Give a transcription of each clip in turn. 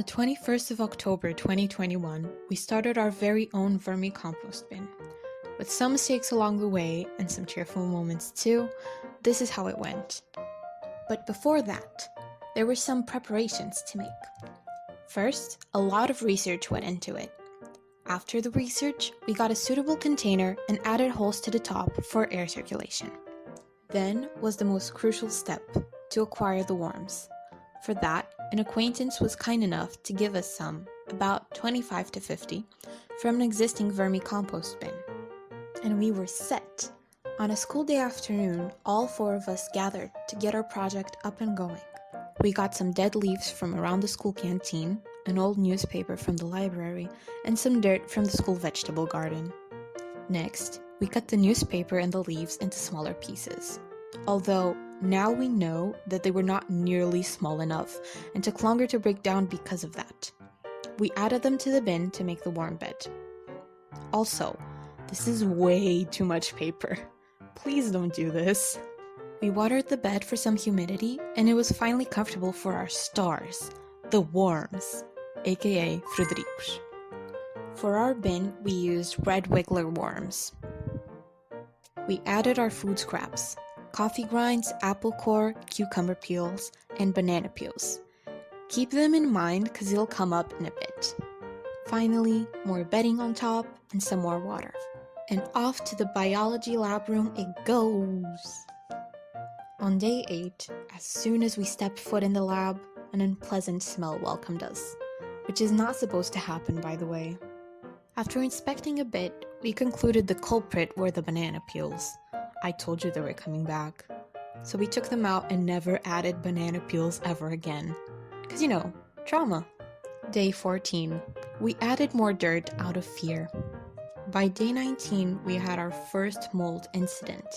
the 21st of October 2021, we started our very own vermicompost bin. With some mistakes along the way, and some cheerful moments too, this is how it went. But before that, there were some preparations to make. First, a lot of research went into it. After the research, we got a suitable container and added holes to the top for air circulation. Then was the most crucial step, to acquire the worms. For that, an acquaintance was kind enough to give us some, about 25 to 50, from an existing vermicompost bin. And we were set. On a school day afternoon, all four of us gathered to get our project up and going. We got some dead leaves from around the school canteen, an old newspaper from the library, and some dirt from the school vegetable garden. Next, we cut the newspaper and the leaves into smaller pieces. Although, now we know that they were not nearly small enough and took longer to break down because of that. We added them to the bin to make the worm bed. Also, this is way too much paper. Please don't do this. We watered the bed for some humidity, and it was finally comfortable for our stars, the worms, aka Frederico's. For our bin, we used red wiggler worms. We added our food scraps, coffee grinds, apple core, cucumber peels, and banana peels. Keep them in mind because it'll come up in a bit. Finally, more bedding on top and some more water. And off to the biology lab room it goes. On day 8, as soon as we stepped foot in the lab, an unpleasant smell welcomed us, which is not supposed to happen, by the way. After inspecting a bit, we concluded the culprit were the banana peels. I told you they were coming back. So we took them out and never added banana peels ever again. Cause trauma. Day 14, we added more dirt out of fear. By day 19, we had our first mold incident.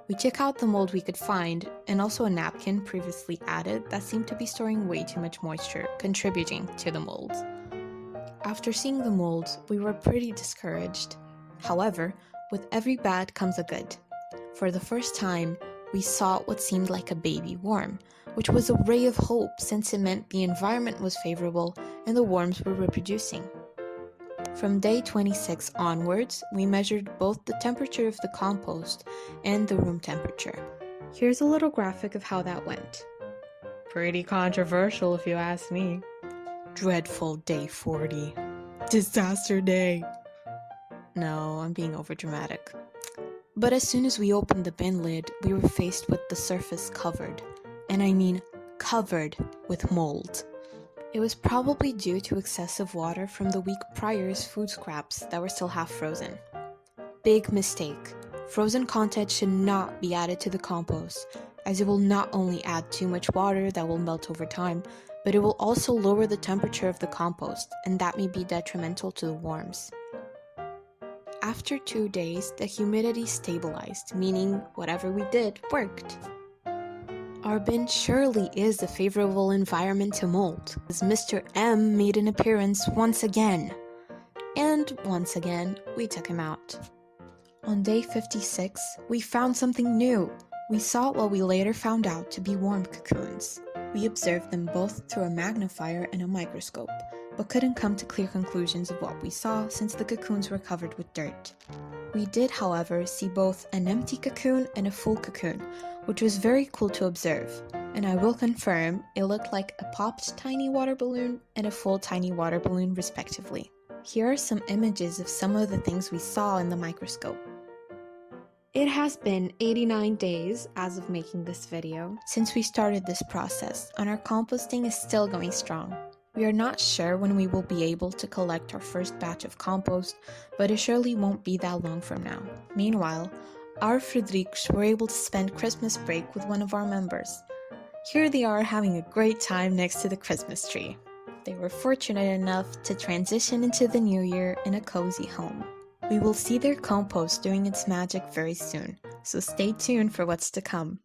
We took out the mold we could find, and also a napkin previously added that seemed to be storing way too much moisture, contributing to the mold. After seeing the mold, we were pretty discouraged. However, with every bad comes a good. For the first time, we saw what seemed like a baby worm, which was a ray of hope since it meant the environment was favorable and the worms were reproducing. From day 26 onwards, we measured both the temperature of the compost and the room temperature. Here's a little graphic of how that went. Pretty controversial if you ask me. Dreadful day 40. Disaster day. No, I'm being overdramatic. But as soon as we opened the bin lid, we were faced with the surface covered. And I mean covered with mold. It was probably due to excessive water from the week prior's food scraps that were still half frozen. Big mistake. Frozen content should not be added to the compost, as it will not only add too much water that will melt over time, but it will also lower the temperature of the compost, and that may be detrimental to the worms. After 2 days, the humidity stabilized, meaning whatever we did worked. Our bin surely is a favorable environment to mold, as Mr. M made an appearance once again. And once again, we took him out. On day 56, we found something new. We saw what we later found out to be worm cocoons. We observed them both through a magnifier and a microscope, but couldn't come to clear conclusions of what we saw since the cocoons were covered with dirt. We did, however, see both an empty cocoon and a full cocoon, which was very cool to observe, and I will confirm it looked like a popped tiny water balloon and a full tiny water balloon respectively. Here are some images of some of the things we saw in the microscope. It has been 89 days as of making this video since we started this process, and our composting is still going strong. We are not sure when we will be able to collect our first batch of compost, but it surely won't be that long from now. Meanwhile, our Frederics were able to spend Christmas break with one of our members. Here they are having a great time next to the Christmas tree. They were fortunate enough to transition into the new year in a cozy home. We will see their compost doing its magic very soon, so stay tuned for what's to come.